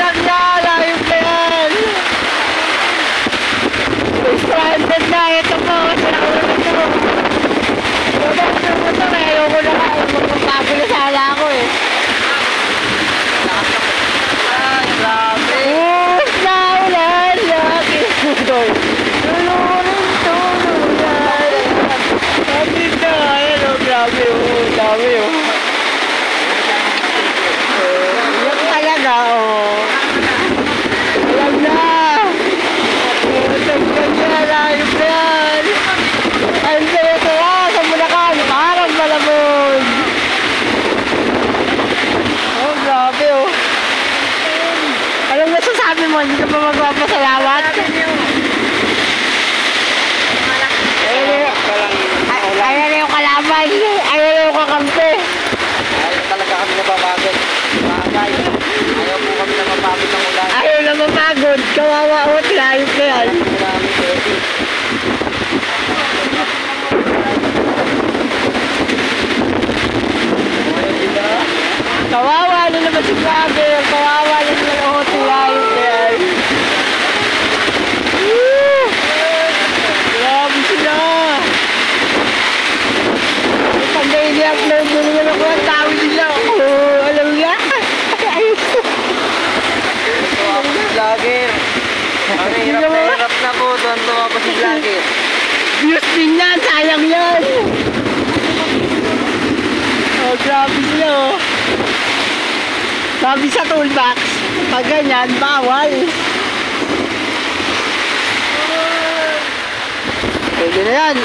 Alam na, layo pa yan. Stranded na, ito po, sinakuro na ito. Ito mo ito, ayoko na nga, magpapago na sana ako eh. Grabe. Na ulan, laki. Tulurin, tuluran. Nandito, ayan o, grabe o, dami o. Yan talaga o. Alam na. Tagpan niya, layo pa yan. Ayun sa'yo ito sa Bulacan, parang Malabon. Oh, grabe oh. Anong masasabi mo? Hindi ka pa magpapasalamat? Ayan na yung kalaban. Ayan na yung kakampi. Ayaw talaga kami napapagod. Bagay. Ayaw po kami na mapagod ng ulan. Ayaw na mapagod. Kawawa o, layo pa yan. Kawawa na naman si Grabe. Kawawa na naman o, layo pa yan. Grabe sila. Pag daily upload mo naman ako ang tawid nila. Oh, alam niya. Ayos. Vlogger. Ang hirap na po doon tumapos si vlogger. Views din yan, sayang yan. Oh, grabe sila oh. Sabi sa toolbox, pag ganyan, bawal. Pwede na yan.